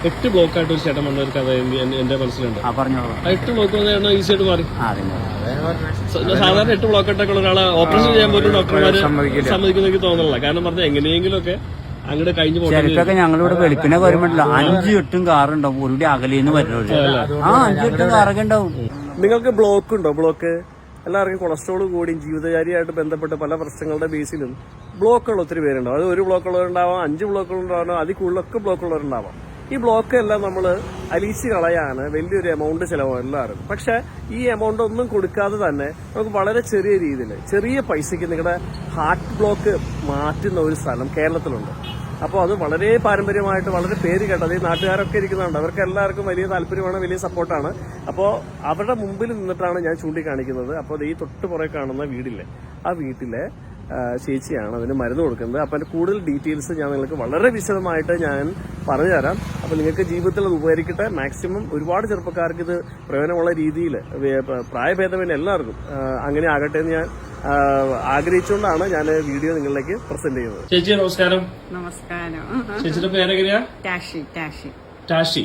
8 ബ്ലോക്കായിട്ട് ഒരു ചേട്ടൻ വന്ന ഒരു കഥ എന്റെ മനസ്സിലുണ്ട്. 8 ബ്ലോക്ക് വന്ന ഈസി ആയിട്ട് മാറി. സാധാരണ 8 ബ്ലോക്കായിട്ടൊക്കെ ഉള്ള ഒരാളെ ഓപ്പറേഷൻ ചെയ്യാൻ പോലും ഡോക്ടർമാര് സമ്മതിക്കുന്ന എനിക്ക് തോന്നുന്നില്ല. കാരണം പറഞ്ഞാൽ എങ്ങനെയെങ്കിലും ഒക്കെ അങ്ങോട്ട് കഴിഞ്ഞു ചിലപ്പൊക്കെ ഞങ്ങളിവിടെ വെളുപ്പിനെ വരുമ്പോഴല്ല 5-8 കാറുണ്ടാവും ഒരു അകലിന്ന് വരുന്നത്. 5-8 കാറൊക്കെ ഉണ്ടാവും. നിങ്ങൾക്ക് ബ്ലോക്ക് ഉണ്ടോ? ബ്ലോക്ക് എല്ലാവർക്കും കൊളസ്ട്രോൾ കൂടിയും ജീവിതചര്യമായിട്ട് ബന്ധപ്പെട്ട് പല പ്രശ്നങ്ങളുടെ ബേസിലും ബ്ലോക്കുള്ള ഒത്തിരി പേരുണ്ടാവും. അത് 1 ബ്ലോക്കുള്ളവരുണ്ടാവാം, 5 ബ്ലോക്കുകളുണ്ടാവാം, അതിൽ കൂടുതലൊക്കെ ബ്ലോക്കുള്ളവരുണ്ടാവാം. ഈ ബ്ലോക്ക് എല്ലാം നമ്മൾ അലിയിച്ച് കളയാണ് വലിയൊരു എമൗണ്ട് ചിലവാകും എല്ലാവരും. പക്ഷെ ഈ എമൗണ്ട് ഒന്നും കൊടുക്കാതെ തന്നെ നമുക്ക് വളരെ ചെറിയ രീതിയിൽ ചെറിയ പൈസയ്ക്ക് നിങ്ങളുടെ ഹാർട്ട് ബ്ലോക്ക് മാറ്റുന്ന ഒരു സ്ഥലം കേരളത്തിലുണ്ട്. അപ്പോൾ അത് വളരെ പാരമ്പര്യമായിട്ട് വളരെ പേര് കേട്ടത് ഈ നാട്ടുകാരൊക്കെ ഇരിക്കുന്നുണ്ട്. അവർക്ക് എല്ലാവർക്കും വലിയ താല്പര്യമാണ്, വലിയ സപ്പോർട്ടാണ്. അപ്പോൾ അവരുടെ മുമ്പിൽ നിന്നിട്ടാണ് ഞാൻ ചൂണ്ടിക്കാണിക്കുന്നത്. അപ്പോൾ ഈ തൊട്ട് പുറകെ കാണുന്ന വീടില്ലേ, ആ വീട്ടിലെ ചേച്ചിയാണ് അതിന് മരുന്ന് കൊടുക്കുന്നത്. അപ്പം അതിന്റെ കൂടുതൽ ഡീറ്റെയിൽസ് ഞാൻ നിങ്ങൾക്ക് വളരെ വിശദമായിട്ട് ഞാൻ പറഞ്ഞുതരാം. അപ്പോൾ നിങ്ങൾക്ക് ജീവിതത്തിൽ അത് ഉപകരിക്കട്ടെ. മാക്സിമം ഒരുപാട് ചെറുപ്പക്കാർക്ക് ഇത് പ്രയോജനമുള്ള രീതിയിൽ പ്രായഭേദമന്യേ എല്ലാവർക്കും അങ്ങനെ ആകട്ടെ എന്ന് ഞാൻ ആഗ്രഹിച്ചുകൊണ്ടാണ് ഞാൻ വീഡിയോ നിങ്ങളിലേക്ക് പ്രസന്റ് ചെയ്യുന്നത്. ചേച്ചി നമസ്കാരം. നമസ്കാരം. ചേച്ചിയുടെ പേരെങ്ങനെയാ? ടാഷി.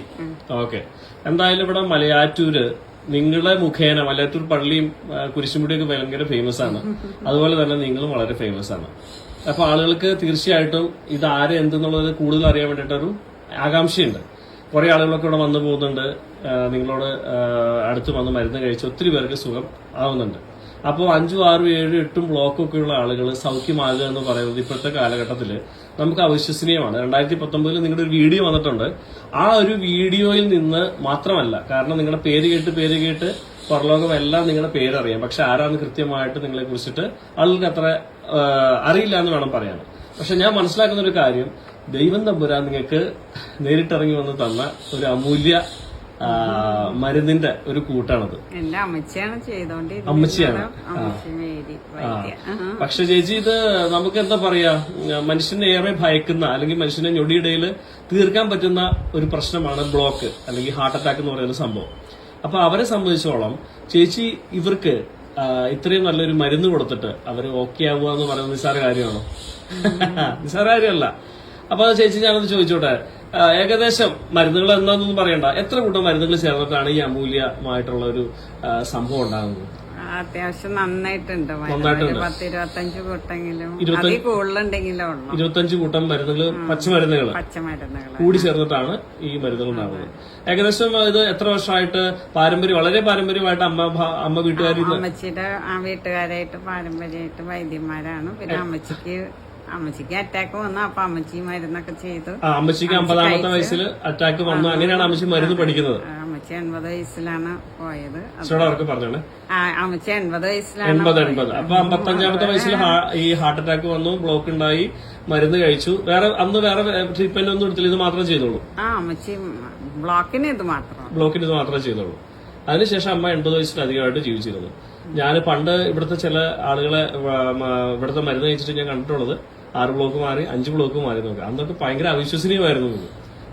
ഓക്കെ. എന്തായാലും ഇവിടെ മലയാറ്റൂര് നിങ്ങളെ മുഖേന മലയാറ്റൂർ പള്ളിയും കുരിശുമുടിയൊക്കെ ഭയങ്കര ഫേമസ് ആണ്. അതുപോലെ തന്നെ നിങ്ങളും വളരെ ഫേമസ് ആണ്. അപ്പൊ ആളുകൾക്ക് തീർച്ചയായിട്ടും ഇത് ആര് എന്തെന്നുള്ളത് കൂടുതൽ അറിയാൻ വേണ്ടിയിട്ടൊരു ആകാംക്ഷയുണ്ട്. കുറെ ആളുകളൊക്കെ ഇവിടെ വന്നു പോകുന്നുണ്ട്. നിങ്ങളോട് അടുത്ത് വന്ന് മരുന്ന് കഴിച്ച് ഒത്തിരി പേർക്ക് സുഖം ആവുന്നുണ്ട്. അപ്പോൾ 5, 6, 7, 8 ബ്ലോക്കൊക്കെ ഉള്ള ആളുകൾ സൗഖ്യമാകുക എന്ന് പറയുന്നത് ഇപ്പോഴത്തെ കാലഘട്ടത്തിൽ നമുക്ക് അവിശ്വസനീയമാണ്. 2019 നിങ്ങളുടെ ഒരു വീഡിയോ വന്നിട്ടുണ്ട്. ആ ഒരു വീഡിയോയിൽ നിന്ന് മാത്രമല്ല, കാരണം നിങ്ങളുടെ പേര് കേട്ട് പുറലോകം എല്ലാം നിങ്ങളുടെ പേരറിയാം. പക്ഷെ ആരാന്ന് കൃത്യമായിട്ട് നിങ്ങളെ കുറിച്ചിട്ട് ആളുകൾക്ക് അത്ര അറിയില്ല എന്ന് വേണം പറയാൻ. പക്ഷെ ഞാൻ മനസ്സിലാക്കുന്ന ഒരു കാര്യം, ദൈവം തമ്പുരാൻ നിങ്ങൾക്ക് നേരിട്ടിറങ്ങി വന്ന് തന്ന ഒരു അമൂല്യ മരുന്നിന്റെ ഒരു കൂട്ടാണത്. എന്റെ അമ്മച്ചിയാണ് ചെയ്തോണ്ടിരുന്നത്. അമ്മച്ചിയാണ്. പക്ഷെ ചേച്ചി ഇത് നമുക്ക് എന്താ പറയാ, മനുഷ്യനെ ഏറെ ഭയക്കുന്ന അല്ലെങ്കിൽ മനുഷ്യനെ ഞൊടിയിടയിൽ തീർക്കാൻ പറ്റുന്ന ഒരു പ്രശ്നമാണ് ബ്ലോക്ക് അല്ലെങ്കിൽ ഹാർട്ട് അറ്റാക്ക് എന്ന് പറയുന്ന സംഭവം. അപ്പൊ അവരെ സംബന്ധിച്ചോളം ചേച്ചി ഇവർക്ക് ഇത്രയും നല്ലൊരു മരുന്ന് കൊടുത്തിട്ട് അവര് ഓക്കെ ആവുക എന്ന് പറയുന്നത് നിസ്സാര കാര്യമാണോ? നിസ്സാര കാര്യമല്ല. അപ്പൊ ചേച്ചി ഞാനത് ചോദിച്ചോട്ടെ, ഏകദേശം മരുന്നുകൾ എന്താണെന്നൊന്നും പറയണ്ട, എത്ര കൂട്ടം മരുന്നുകൾ ചേർന്നിട്ടാണ് ഈ അമൂല്യമായിട്ടുള്ള ഒരു സംഭവം ഉണ്ടാകുന്നത്? അത്യാവശ്യം നന്നായിട്ടുണ്ട്. 10-25 കൂട്ടെങ്കിലും കൂടുതലുണ്ടെങ്കിലോ 25 കൂട്ടം മരുന്നുകൾ, പച്ചമരുന്നുകൾ കൂടി ചേർന്നിട്ടാണ് ഈ മരുന്നുകൾ ഉണ്ടാകുന്നത്. ഏകദേശം ഇത് എത്ര വർഷമായിട്ട് വളരെ പാരമ്പര്യമായിട്ട് അമ്മ വീട്ടുകാർ അമ്മച്ചിയുടെ വീട്ടുകാരായിട്ട് പാരമ്പര്യമായിട്ട് വൈദ്യന്മാരാണ്. പിന്നെ അമ്മച്ചിക്ക് അറ്റാക്ക് വന്നു. അപ്പൊ അമ്മച്ചി മരുന്നൊക്കെ ചെയ്തു. അമ്മച്ചിക്ക് 50ാമത്തെ വയസ്സിൽ അറ്റാക്ക് വന്നു. അങ്ങനെയാണ് അമ്മച്ചി മരുന്ന് പഠിക്കുന്നത്. അമ്മച്ചി 80 വയസ്സിലാണ് പോയത്. പറഞ്ഞോളെ അമ്മച്ചി 80 വയസ്സിലാണ്. 80. അപ്പൊ 55ാമത്തെ വയസ്സിൽ ഈ ഹാർട്ട് അറ്റാക്ക് വന്നു, ബ്ലോക്ക് ഉണ്ടായി, മരുന്ന് കഴിച്ചു. അന്ന് വേറെ ട്രീറ്റ്മെന്റ് ഒന്നും എടുത്തില്ല, ഇത് മാത്രം ചെയ്തോളൂ. അമ്മച്ചി ബ്ലോക്കിന് ഇത് മാത്രമേ ചെയ്തോളൂ. അതിനുശേഷം അമ്മ 80 വയസ്സിലധികമായിട്ട് ജീവിച്ചിരുന്നു. ഞാൻ പണ്ട് ഇവിടുത്തെ ചില ആളുകളെ ഇവിടുത്തെ മരുന്ന് കഴിച്ചിട്ട് ഞാൻ കണ്ടിട്ടുള്ളത് 6 ബ്ലോക്ക് മാറി, 5 ബ്ലോക്ക് മാറി നോക്കുക. അന്നൊക്കെ ഭയങ്കര അവിശ്വസനീയമായിരുന്നു.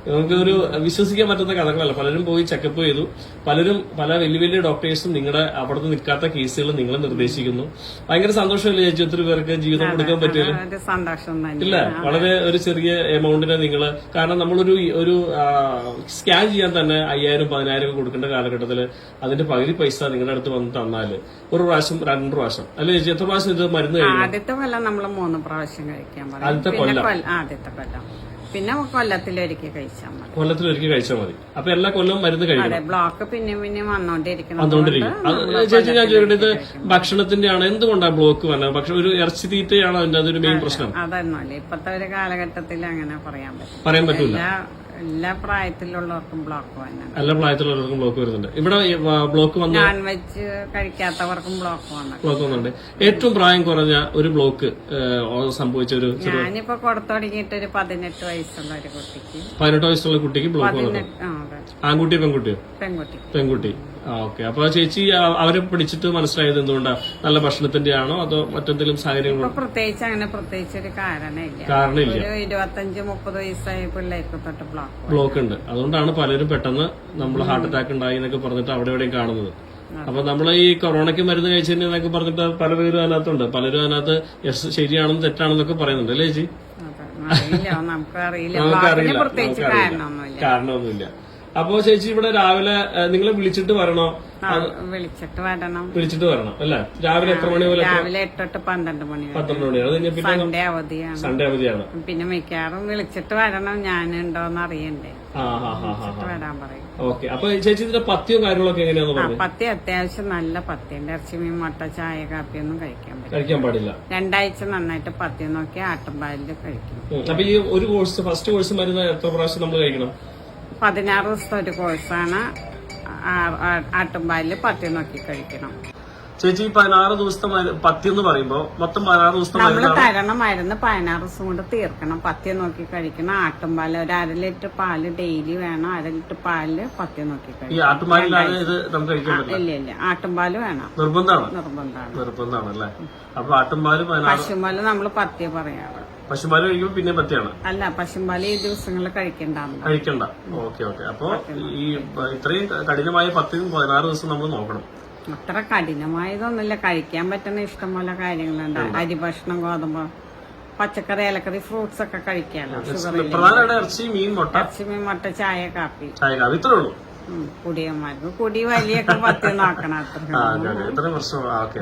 നമുക്കൊരു വിശ്വസിക്കാൻ പറ്റുന്ന കഥകളല്ല. പലരും പോയി ചെക്കപ്പ് ചെയ്തു. പല വലിയ ഡോക്ടേഴ്സും നിങ്ങളുടെ അവിടുന്ന് നിൽക്കാത്ത കേസുകൾ നിങ്ങളെ നിർദ്ദേശിക്കുന്നു. ഭയങ്കര സന്തോഷമല്ലേ ചേച്ചി? ഒത്തിരി പേർക്ക് ജീവിതം കൊടുക്കാൻ പറ്റില്ല. ഇല്ല, വളരെ ഒരു ചെറിയ എമൗണ്ടിന് നിങ്ങള്, കാരണം നമ്മളൊരു സ്കാൻ ചെയ്യാൻ തന്നെ 5000, 10000 കൊടുക്കേണ്ട കാലഘട്ടത്തില് അതിന്റെ പകുതി പൈസ നിങ്ങളുടെ അടുത്ത് വന്ന് തന്നാല് 1 പ്രാവശ്യം 2 പ്രാവശ്യം അല്ലെ ചേച്ചി? എത്ര പ്രാവശ്യം ഇത് മരുന്ന് കഴിക്കും? ആദ്യത്തെ കൊല്ലം നമ്മള് 3 പ്രാവശ്യം കഴിക്കാൻ പറയും. ആദ്യത്തെ കൊല്ലം. പിന്നെ കൊല്ലത്തിലൊരിക്കൽ കഴിച്ചാൽ മതി. അപ്പൊ എല്ലാ കൊല്ലവും മരുന്ന് കഴിക്കണം. ബ്ലോക്ക് പിന്നെ വന്നോണ്ടിരിക്കും. ചേച്ചി ഞാൻ ചോദിക്കട്ടെ, ഇത് ഭക്ഷണത്തിന്റെ ആണ്? എന്തുകൊണ്ടാണ് ബ്ലോക്ക് വന്നത്? പക്ഷെ ഒരു ഇറച്ചി തീറ്റയാണ് അതിന്റെ അതൊരു മെയിൻ പ്രശ്നം. അതൊന്നുമല്ല, ഇപ്പത്തെ ഒരു കാലഘട്ടത്തിൽ അങ്ങനെ പറയാൻ പറ്റൂല. എല്ലാ പ്രായത്തിലുള്ളവർക്കും ബ്ലോക്ക് വന്നു. എല്ലാ പ്രായത്തിലുള്ളവർക്കും ബ്ലോക്ക് വരുന്നുണ്ട്. ഇവിടെ ബ്ലോക്ക് വന്നു നോൺ വെജ് കഴിക്കാത്തവർക്കും ബ്ലോക്ക് വന്നുണ്ട്. ഏറ്റവും പ്രായം കുറഞ്ഞ ഒരു ബ്ലോക്ക് സംഭവിച്ച ഒരു, ഞാനിപ്പോ കൊടുത്തുടങ്ങിയിട്ട് ഒരു 18 വയസ്സുള്ള ഒരു കുട്ടിക്ക് 18 വയസ്സുള്ള കുട്ടിക്ക് ബ്ലോക്ക് വന്നു. ആൺകുട്ടിയോ പെൺകുട്ടിയോ? പെൺകുട്ടി. ഓക്കെ. അപ്പൊ ചേച്ചി അവരെ പിടിച്ചിട്ട് മനസ്സിലായത് എന്തുകൊണ്ടാ? നല്ല ഭക്ഷണത്തിന്റെ ആണോ അതോ മറ്റെന്തെങ്കിലും സാഹചര്യങ്ങളോ? പ്രത്യേകിച്ച് ഒരു കാരണമില്ല. 25-30 വയസ്സായ പിള്ളേർക്ക് തൊട്ട് ബ്ലോക്ക് ഉണ്ട്. അതുകൊണ്ടാണ് പലരും പെട്ടെന്ന് നമ്മൾ ഹാർട്ട് അറ്റാക്ക് ഉണ്ടായി എന്നൊക്കെ പറഞ്ഞിട്ട് അവിടെ എവിടെയും കാണുന്നത്. അപ്പൊ നമ്മൾ ഈ കൊറോണയ്ക്ക് മരുന്ന് കഴിച്ചതിനൊക്കെ പറഞ്ഞിട്ട് പല പേരും അതിനകത്തുണ്ട്. പലരും അതിനകത്ത് ശരിയാണെന്ന് തെറ്റാണെന്നൊക്കെ പറയുന്നുണ്ട് അല്ലേ ചേച്ചി? അറിയില്ല, നമുക്ക് അറിയില്ല. പ്രത്യേകിച്ച് കാരണമൊന്നുമില്ല. അപ്പോ ചേച്ചി ഇവിടെ രാവിലെ നിങ്ങളെ വിളിച്ചിട്ട് വരണോ? വിളിച്ചിട്ട് വരണം അല്ലേ? രാവിലെ എത്ര മണി പോലെ? രാവിലെ 8 തൊട്ട് 12 മണി. 12 മണിയാണ്. അത് കഴിഞ്ഞാൽ പിന്നെ സൺഡേ അവധിയാണ്. പിന്നെ മിക്കവാറും വിളിച്ചിട്ട് വരണം, ഞാനുണ്ടോന്ന് അറിയണ്ടേ, വരാൻ പറയും. ഓക്കെ. അപ്പൊ ചേച്ചി ഇതിന്റെ പത്തിയും കാര്യങ്ങളൊക്കെ എങ്ങനെയാന്ന് പറഞ്ഞു? പത്തി അത്യാവശ്യം നല്ല പത്തിയുണ്ട്. ഇറച്ചി, മീൻ, മുട്ട, ചായ, കാപ്പിയൊന്നും കഴിക്കാൻ പാടില്ല. 2 ആഴ്ച നന്നായിട്ട് പത്തി നോക്കി ആട്ടുംപാലില് കഴിക്കും. അപ്പൊ ഈ ഒരു കോഴ്സ്, ഫസ്റ്റ് കോഴ്സ് മരുന്ന് എത്ര പ്രാവശ്യം നമ്മൾ കഴിക്കണം? 16 ദിവസത്തെ ഒരു കോഴ്സാണ്. ആട്ടുംപാലില് പത്തി നോക്കി കഴിക്കണം. ചേച്ചി 16 ദിവസത്തെ പത്തി എന്ന് പറയുമ്പോ മൊത്തം 16 ദിവസത്തെ നമ്മള് തരണ മരുന്ന് 16 ദിവസം കൊണ്ട് തീർക്കണം. പത്തി നോക്കി കഴിക്കണം. ആട്ടുംപാല് ഒരു 1/2 ലിറ്റർ പാല് ഡെയിലി വേണം. 1/2 ലിറ്റർ പാലില് പത്തി നോക്കി കഴിക്കണം. ഇല്ല, ആട്ടുംപാല് വേണം, നിർബന്ധമാണ് അല്ലേ? അപ്പൊ ആട്ടുംപാല്, പശുമ്പാല് നമ്മള് പത്തി പറയാറ്. പശുപാല് കഴിക്കുമ്പോ പിന്നെ പത്തിയാണ് അല്ല, പശുമ്പാല് ഈ ദിവസങ്ങളിൽ കഴിക്കണ്ട. ഓക്കെ. അപ്പൊ ഈ ഇത്രയും കഠിനമായ 10-16 ദിവസം നമ്മൾ നോക്കണം. അത്ര കഠിനമായതൊന്നുമില്ല, കഴിക്കാൻ പറ്റുന്ന ഇഷ്ടംപോലെ കാര്യങ്ങളുണ്ട്. അരി ഭക്ഷണം, ഗോതമ്പ്, പച്ചക്കറി, ഇലക്കറി, ഫ്രൂട്ട്സ് ഒക്കെ കഴിക്കാമല്ലോ. പ്രധാനമായിട്ട് ഇറച്ചി, മീൻ, മുട്ട, ചായ, കാപ്പി. ഇത്രേ ഉള്ളൂ. കുടിയന്മാർക്ക് കുടി വലിയൊക്കെ പത്തി നോക്കണം. ഇത്ര പ്രശ്നം. ഓക്കെ.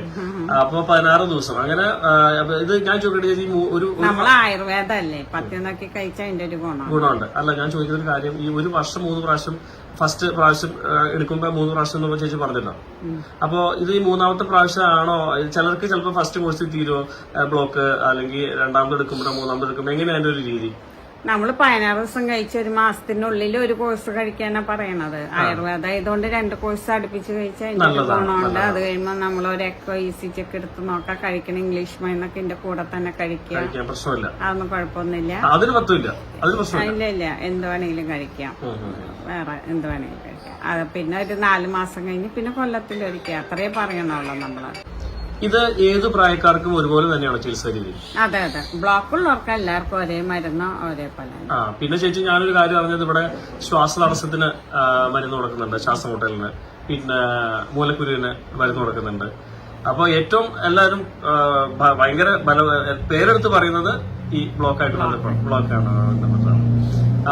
അപ്പൊ 16 ദിവസം അങ്ങനെ. ഇത് ഞാൻ ചോദിക്കട്ടെ, ഒരു നമ്മൾ ആയുർവേദമല്ലേ, പത്തി നോക്കി കഴിച്ചാൽ അതിന്റെ ഒരു ഗുണമുണ്ട്. അല്ല, ഞാൻ ചോദിക്കുന്ന ഒരു കാര്യം, ഈ ഒരു വർഷം 3 പ്രാവശ്യം ഫസ്റ്റ് പ്രാവശ്യം എടുക്കുമ്പോ 3 പ്രാവശ്യം എന്ന് ചേച്ചി പറഞ്ഞല്ലോ. അപ്പോ ഇത് ഈ 3ാമത്തെ പ്രാവശ്യം ആണോ? ചിലർക്ക് ചിലപ്പോ ഫസ്റ്റ് കോഴ്സിൽ തീരുമോ ബ്ലോക്ക്, അല്ലെങ്കിൽ 2ാമത് എടുക്കുമ്പോഴോ 3ാമത് എടുക്കുമ്പോ എങ്ങനെയാ അതിന്റെ ഒരു രീതി? നമ്മള് 16 ദിവസം കഴിച്ച് 1 മാസത്തിനുള്ളിൽ ഒരു കോഴ്സ് കഴിക്കാനാ പറയണത്. ആയുർവേദം ആയതുകൊണ്ട് 2 കോഴ്സ് അടുപ്പിച്ച് കഴിച്ചാൽ അതിന്റെ ഗുണമുണ്ട്. അത് കഴിയുമ്പോ നമ്മളൊരു എക്കോ ECG ഒക്കെ എടുത്ത് നോക്കാം. കഴിക്കണം ഇംഗ്ലീഷ് മരുന്നൊക്കെ ഇതിന്റെ കൂടെ തന്നെ കഴിക്കാം. അതൊന്നും കുഴപ്പമൊന്നുമില്ല. ഇല്ല, എന്ത് വേണമെങ്കിലും കഴിക്കാം. വേറെ എന്ത് വേണമെങ്കിലും കഴിക്കാം. പിന്നെ ഒരു 4 മാസം കഴിഞ്ഞ് പിന്നെ കൊല്ലത്തിലൊരിക്കൽ, അത്രേ പറയണുള്ളൂ നമ്മള്. ഇത് ഏത് പ്രായക്കാർക്കും ഒരുപോലെ തന്നെയാണ് ചികിത്സ രീതി? അതെ. ബ്ലോക്കുള്ളവർക്ക് എല്ലാവർക്കും ഒരേ മരുന്ന് ഒരേ പോലെ. പിന്നെ ചേച്ചി, ഞാനൊരു കാര്യം അറിഞ്ഞത്, ഇവിടെ ശ്വാസതടസ്സത്തിന് മരുന്ന് കൊടുക്കുന്നുണ്ട്, ശ്വാസമുട്ടലിന്, പിന്നെ മൂലക്കുരുവിന് മരുന്ന് കൊടുക്കുന്നുണ്ട്. അപ്പൊ ഏറ്റവും എല്ലാവരും ഭയങ്കര പേരെടുത്ത് പറയുന്നത് ഈ ബ്ലോക്കാണ്.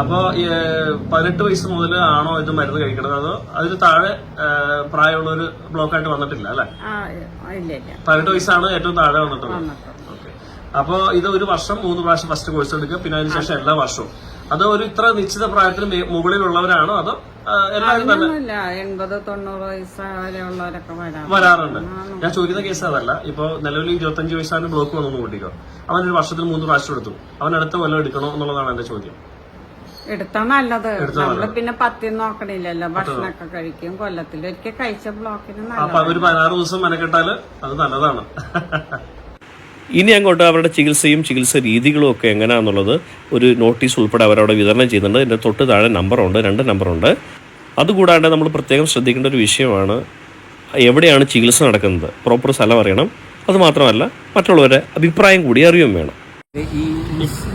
അപ്പോ 18 വയസ്സ് മുതൽ ആണോ ഇത് മരുന്ന് കഴിക്കണത്, അതോ അതിന് താഴെ പ്രായമുള്ള ഒരു ബ്ലോക്കായിട്ട് വന്നിട്ടില്ല അല്ലെ? 18 വയസ്സാണ് ഏറ്റവും താഴെ വന്നിട്ടുള്ളത്. ഓക്കെ. അപ്പോ ഇത് ഒരു വർഷം 3 പ്രാവശ്യം ഫസ്റ്റ് കോഴ്സ് എടുക്കുക, പിന്നെ അതിനുശേഷം എല്ലാ വർഷവും. അത് ഒരു ഇത്ര നിശ്ചിത പ്രായത്തിന് മുകളിലുള്ളവരാണോ, അതോ എല്ലാവരും തന്നെ? 80-90 വയസ്സ് വരെയുള്ളവരൊക്കെ വരാറുണ്ട്. ഞാൻ ചോദിക്കുന്ന കേസ് അതല്ല. ഇപ്പൊ നിലവിൽ 25 വയസ്സാണ് ബ്ലോക്ക് വന്നു കൂട്ടിക്കോ, അവൻ ഒരു വർഷത്തിൽ 3 പ്രാവശ്യം എടുത്തു, അവൻ അടുത്ത കൊല്ലം എടുക്കണോ എന്നുള്ളതാണ് എന്റെ ചോദ്യം. എടുത്താ നല്ലത്. നമ്മള് പിന്നെ പത്തി നോക്കണില്ലല്ലോ, ഭക്ഷണമൊക്കെ കഴിക്കും. കൊല്ലത്തിലൊരിക്കൽ കഴിച്ച ബ്ലോക്കിന് ഒരു 16 ദിവസം മെനക്കെട്ടാല് അത് നല്ലതാണ്. ഇനി അങ്ങോട്ട് അവരുടെ ചികിത്സ രീതികളും ഒക്കെ എങ്ങനെയാണെന്നുള്ളത് ഒരു നോട്ടീസ് ഉൾപ്പെടെ അവരവിടെ വിതരണം ചെയ്യുന്നുണ്ട്. ഇതിന്റെ തൊട്ട് താഴെ നമ്പറുണ്ട്, 2 നമ്പറുണ്ട്. അതുകൂടാണ്ട് നമ്മൾ പ്രത്യേകം ശ്രദ്ധിക്കേണ്ട ഒരു വിഷയമാണ്, എവിടെയാണ് ചികിത്സ നടക്കുന്നത്, പ്രോപ്പർ സ്ഥലം അറിയണം. അതുമാത്രമല്ല, മറ്റുള്ളവരുടെ അഭിപ്രായം കൂടി അറിയുകയും വേണം. ഈ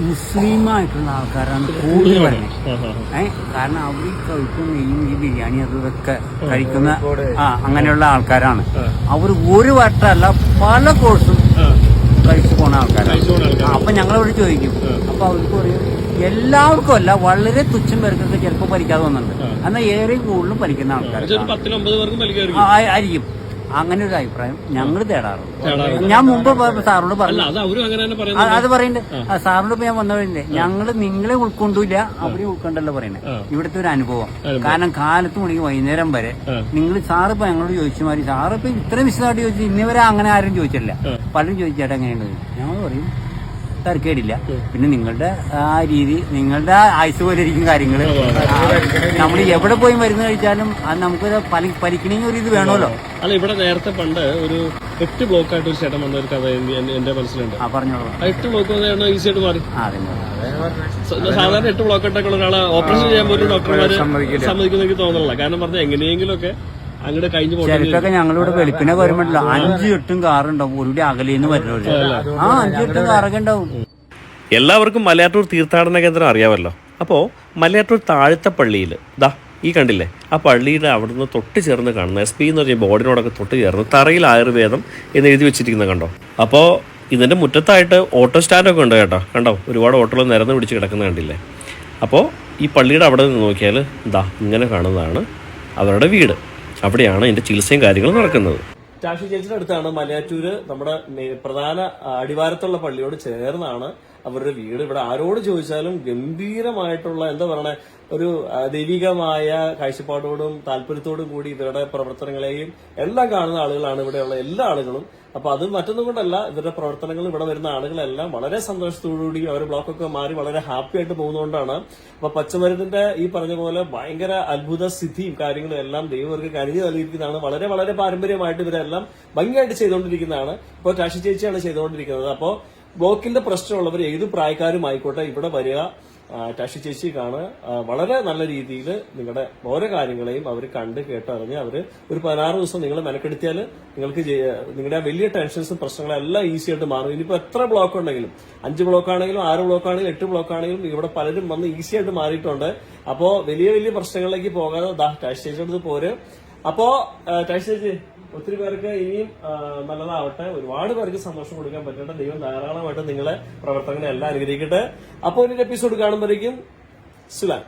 മുസ്ലിമായിട്ടുള്ള ആൾക്കാരാണ് കൂടുതൽ പറയുന്നത്. കാരണം അവർ കഴിക്കുന്ന ഈ ബിരിയാണി അതൊക്കെ കഴിക്കുന്ന അങ്ങനെയുള്ള ആൾക്കാരാണ്. അവർ ഒരു വട്ടമല്ല പല കോഴ്സും കഴിച്ചു പോണ ആൾക്കാരാണ്. അപ്പൊ ഞങ്ങളവരോട് ചോദിക്കും, അപ്പൊ അവർക്ക് പറയും എല്ലാവർക്കും അല്ല, വളരെ തുച്ഛം പേർക്കൊക്കെ ചിലപ്പോൾ പരിക്കാതെ വന്നിട്ടുണ്ട്. എന്നാൽ ഏറെ കൂടുതലും പരിക്കുന്ന ആൾക്കാർ ആയിരിക്കും. അങ്ങനെ ഒരു അഭിപ്രായം ഞങ്ങൾ തേടാറുണ്ട്. ഞാൻ മുമ്പ് സാറിനോട് പറഞ്ഞു, അത് പറയുന്നുണ്ട്. സാറിനോട് ഇപ്പൊ ഞാൻ വന്നവരില്ലേ, ഞങ്ങള് നിങ്ങളെ ഉൾക്കൊണ്ടില്ല, അവരെ ഉൾക്കൊണ്ടല്ലോ പറയുന്നത്. ഇവിടുത്തെ ഒരു അനുഭവം. കാരണം കാലത്ത് മണിക്ക് വൈകുന്നേരം വരെ നിങ്ങൾ സാറിപ്പോ ഞങ്ങളോട് ചോദിച്ചു മാറി, സാറിപ്പോ ഇത്രയും വിശദമായിട്ട് ചോദിച്ചു, ഇന്നിവരെ അങ്ങനെ ആരും ചോദിച്ചില്ല. പലരും ചോദിച്ചേട്ടാ എങ്ങനെയുണ്ട്, ഞങ്ങൾ പറയും തരക്കേടില്ല. പിന്നെ നിങ്ങളുടെ ആ രീതി, നിങ്ങളുടെ ആയുസ് പോലെ ഇരിക്കും കാര്യങ്ങൾ. നമ്മൾ എവിടെ പോയി മരുന്ന് കഴിച്ചാലും അത് നമുക്ക് പരിക്കണമെങ്കിൽ ഒരു ഇത് വേണമല്ലോ. അല്ല, ഇവിടെ നേരത്തെ പണ്ട് ഒരു 8 ബ്ലോക്കായിട്ട് ഒരു ചേട്ടൻ വന്ന ഒരു കഥ എന്റെ മനസ്സിലുണ്ട്. പറഞ്ഞോളൂ. 8 ബ്ലോക്ക് ഈസി ആയിട്ട് മാറി. സാധാരണ 8 ബ്ലോക്കായിട്ടൊക്കെ ഒരാളെ ഓപ്പറേഷൻ ചെയ്യാൻ പോലും ഡോക്ടർമാര് സമ്മതിക്കുന്ന തോന്നുന്നില്ല. കാരണം പറഞ്ഞാൽ എങ്ങനെയെങ്കിലും ഒക്കെ അങ്ങോട്ട് കഴിഞ്ഞു പോകും. ചിലപ്പൊക്കെ ഞങ്ങളിവിടെ വെളുപ്പിനെ വരുമ്പോഴല്ലോ 5-8 കാറുണ്ടാവും ഒരു അകലേന്ന് വരുന്നവര്. 5-8 കാറൊക്കെ ഉണ്ടാവും. എല്ലാവർക്കും മലയാറ്റൂർ തീർത്ഥാടന കേന്ദ്രം അറിയാമല്ലോ. അപ്പോൾ മലയാറ്റൂർ താഴത്തെ പള്ളിയിൽ ദാ ഈ കണ്ടില്ലേ, ആ പള്ളിയുടെ അവിടുന്ന് തൊട്ട് ചേർന്ന് കാണുന്ന SP എന്ന് പറഞ്ഞ ബോർഡിനോടൊക്കെ തൊട്ട് ചേർന്ന് തറയിൽ ആയുർവേദം എന്ന് എഴുതി വെച്ചിരിക്കുന്നത് കണ്ടോ. അപ്പോൾ ഇതിൻ്റെ മുറ്റത്തായിട്ട് ഓട്ടോ സ്റ്റാൻഡൊക്കെ ഉണ്ട് കേട്ടോ. കണ്ടോ, ഒരുപാട് ഓട്ടോകൾ നിരന്ന് പിടിച്ച് കിടക്കുന്ന കണ്ടില്ലേ. അപ്പോൾ ഈ പള്ളിയുടെ അവിടെ നിന്ന് നോക്കിയാൽ ഇതാ ഇങ്ങനെ കാണുന്നതാണ് അവരുടെ വീട്. അവിടെയാണ് ഇതിൻ്റെ ചികിത്സയും കാര്യങ്ങളും നടക്കുന്നത്. ടാഷി ചേച്ചിയുടെ അടുത്താണ് മലയാറ്റൂര്, നമ്മുടെ പ്രധാന അടിവാരത്തുള്ള പള്ളിയോട് ചേർന്നാണ് അവരുടെ വീട്. ഇവിടെ ആരോട് ചോദിച്ചാലും ഗംഭീരമായിട്ടുള്ള എന്താ പറയണേ, ഒരു ദൈവികമായ കാഴ്ചപ്പാടോടും താല്പര്യത്തോടും കൂടി ഇവരുടെ പ്രവർത്തനങ്ങളെയും എല്ലാം കാണുന്ന ആളുകളാണ് ഇവിടെയുള്ള എല്ലാ ആളുകളും. അപ്പൊ അത് മറ്റൊന്നും കൊണ്ടല്ല, ഇവരുടെ പ്രവർത്തനങ്ങൾ ഇവിടെ വരുന്ന ആളുകളെല്ലാം വളരെ സന്തോഷത്തോടുകൂടി അവർ ബ്ലോക്കൊക്കെ മാറി വളരെ ഹാപ്പി ആയിട്ട് പോകുന്നതുകൊണ്ടാണ്. അപ്പൊ പച്ചമരുന്നിന്റെ ഈ പറഞ്ഞ പോലെ ഭയങ്കര അത്ഭുത സിദ്ധിയും കാര്യങ്ങളും എല്ലാം ദൈവർക്ക് കരുതി നൽകിയിരിക്കുന്നതാണ്. വളരെ വളരെ പാരമ്പര്യമായിട്ട് ഇവരെല്ലാം ഭംഗിയായിട്ട് ചെയ്തുകൊണ്ടിരിക്കുന്നതാണ്. ഇപ്പോൾ ടാഷി ചേച്ചിയാണ് ചെയ്തുകൊണ്ടിരിക്കുന്നത്. അപ്പോൾ ബ്ലോക്കിന്റെ പ്രശ്നമുള്ളവർ ഏത് പ്രായക്കാരും ആയിക്കോട്ടെ ഇവിടെ വരിക, ടാഷി ചേച്ചി കാണുക. വളരെ നല്ല രീതിയിൽ നിങ്ങളുടെ ഓരോ കാര്യങ്ങളെയും അവർ കണ്ട് കേട്ടറിഞ്ഞ് അവർ ഒരു 16 ദിവസം നിങ്ങൾ മെനക്കെടുത്തിയാൽ നിങ്ങൾക്ക് നിങ്ങളുടെ വലിയ ടെൻഷൻസും പ്രശ്നങ്ങളെല്ലാം ഈസി ആയിട്ട് മാറും. ഇനിയിപ്പോൾ എത്ര ബ്ലോക്ക് ഉണ്ടെങ്കിലും, 5 ബ്ലോക്ക് ആണെങ്കിലും 6 ബ്ലോക്ക് ആണെങ്കിലും 8 ബ്ലോക്ക് ആണെങ്കിലും ഇവിടെ പലരും വന്ന് ഈസി ആയിട്ട് മാറിയിട്ടുണ്ട്. അപ്പോൾ വലിയ വലിയ പ്രശ്നങ്ങളിലേക്ക് പോകാതെ ടാഷി ചേച്ചിയുടെ അടുത്ത് പോര്. അപ്പോ ടാഷി ചേച്ചി, ഒത്തിരി പേർക്ക് ഇനിയും നല്ലതാവട്ടെ, ഒരുപാട് പേർക്ക് സന്തോഷം കൊടുക്കാൻ പറ്റട്ടെ. ദൈവം ധാരാളമായിട്ട് നിങ്ങളെ പ്രവർത്തനങ്ങളെ എല്ലാം അനുഗ്രഹിക്കട്ടെ. അപ്പോൾ ഒരു എപ്പിസോഡ് കാണുമ്പോഴേക്കും സുലാം.